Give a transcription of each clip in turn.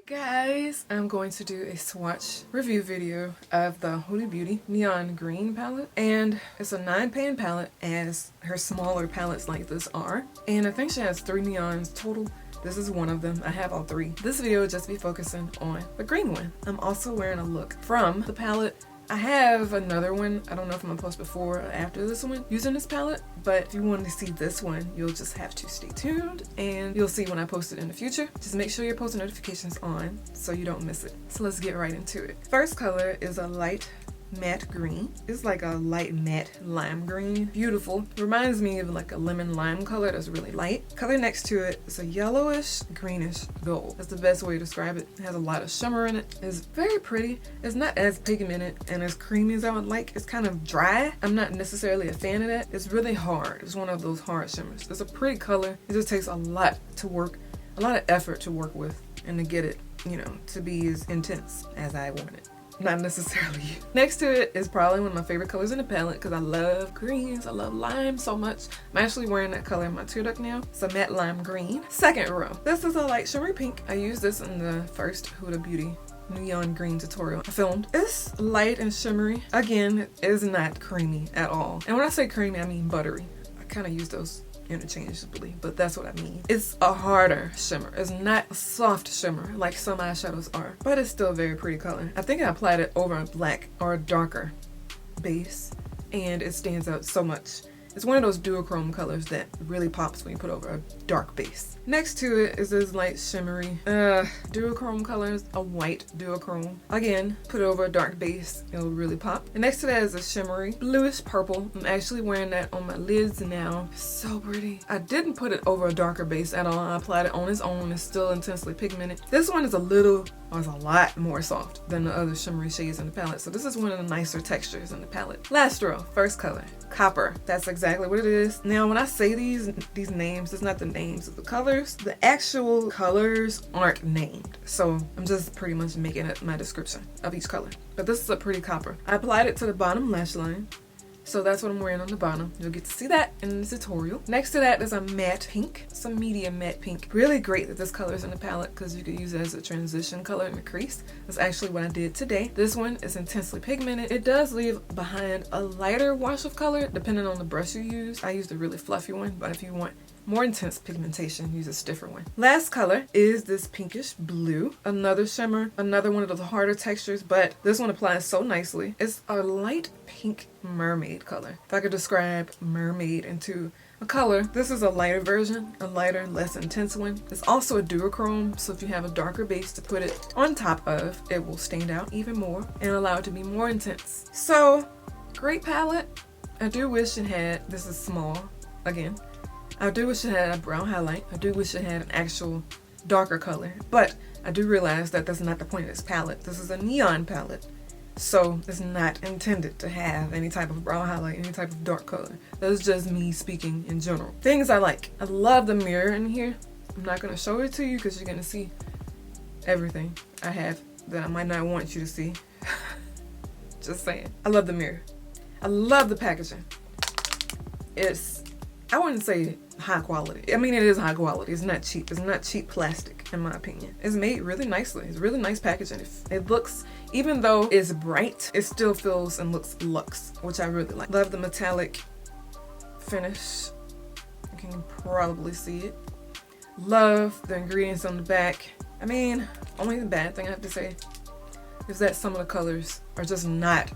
Guys, I'm going to do a swatch review video of the Huda Beauty Neon Green palette, and it's a 9-pan palette as her smaller palettes like this are, and I think she has 3 neons total. This is one of them. I have all 3. This video will just be focusing on the green one. I'm also wearing a look from the palette. I have another one. I don't know if I'm gonna post before or after this one using this palette, but if you want to see this one, you'll just have to stay tuned and you'll see when I post it in the future. Just make sure your post notifications on so you don't miss it. So let's get right into it. First color is a light matte green. It's like a light matte lime green. Beautiful. Reminds me of like a lemon lime color that's really light. Color next to it is a yellowish greenish gold. That's the best way to describe it. It has a lot of shimmer in it. It's very pretty. It's not as pigmented and as creamy as I would like. It's kind of dry. I'm not necessarily a fan of that. It's really hard. It's one of those hard shimmers. It's a pretty color. It just takes a lot to work, a lot of effort to work with and to get it, you know, to be as intense as I want it. Not necessarily. Next to it is probably one of my favorite colors in the palette because I love greens. I love lime so much. I'm actually wearing that color in my tear duct now. It's a matte lime green. Second row. This is a light shimmery pink. I used this in the first Huda Beauty Neon Green tutorial I filmed. It's light and shimmery. Again, it is not creamy at all. And when I say creamy, I mean buttery. I kind of use those interchangeably, but that's what I mean. It's a harder shimmer. It's not a soft shimmer like some eyeshadows are, but it's still a very pretty color. I think I applied it over a black or a darker base and it stands out so much. It's one of those duochrome colors that really pops when you put over a dark base. Next to it is this light shimmery duochrome colors, a white duochrome. Again, put it over a dark base, it'll really pop. And next to that is a shimmery bluish purple. I'm actually wearing that on my lids now. So pretty. I didn't put it over a darker base at all. I applied it on its own. It's still intensely pigmented. This one is a lot more soft than the other shimmery shades in the palette. So this is one of the nicer textures in the palette. Last row, first color, copper. That's exactly what it is. Now when I say these names, it's not the names of the colors. The actual colors aren't named. So I'm just pretty much making up my description of each color. But this is a pretty copper. I applied it to the bottom lash line. So that's what I'm wearing on the bottom. You'll get to see that in the tutorial. Next to that is a matte pink. It's a medium matte pink. Really great that this color is in the palette because you could use it as a transition color in the crease. That's actually what I did today. This one is intensely pigmented. It does leave behind a lighter wash of color depending on the brush you use. I used a really fluffy one, but if you want more intense pigmentation, use a stiffer one. Last color is this pinkish blue. Another shimmer, another one of those harder textures, but this one applies so nicely. It's a light pink mermaid color. If I could describe mermaid into a color, this is a lighter version, a lighter, less intense one. It's also a duochrome, so if you have a darker base to put it on top of, it will stand out even more and allow it to be more intense. So, great palette. I do wish it had, this is small, again, I do wish it had a brown highlight. I do wish it had an actual darker color, but I do realize that that's not the point of this palette. This is a neon palette, so it's not intended to have any type of brown highlight, any type of dark color. That's just me speaking in general. Things I like. I love the mirror in here. I'm not going to show it to you because you're going to see everything I have that I might not want you to see. Just saying. I love the mirror. I love the packaging. I wouldn't say high quality. I mean, it is high quality. It's not cheap. It's not cheap plastic, in my opinion. It's made really nicely. It's really nice packaging. It looks, even though it's bright, it still feels and looks luxe, which I really like. Love the metallic finish. You can probably see it. Love the ingredients on the back. I mean, only the bad thing I have to say is that some of the colors are just not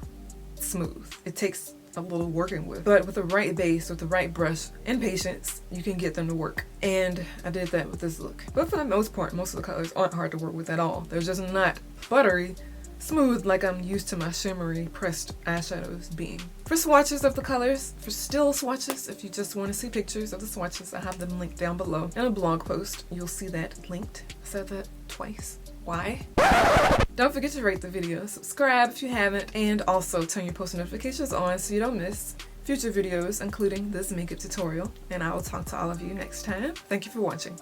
smooth. It takes a little working with, but with the right base, with the right brush and patience, you can get them to work. And I did that with this look. But for the most part, most of the colors aren't hard to work with at all. They're just not buttery smooth like I'm used to my shimmery pressed eyeshadows being. For swatches of the colors, for still swatches, if you just want to see pictures of the swatches, I have them linked down below in a blog post. You'll see that linked. I said that twice. Why? Don't forget to rate the video, subscribe if you haven't, and also turn your post notifications on so you don't miss future videos, including this makeup tutorial. And I will talk to all of you next time. Thank you for watching.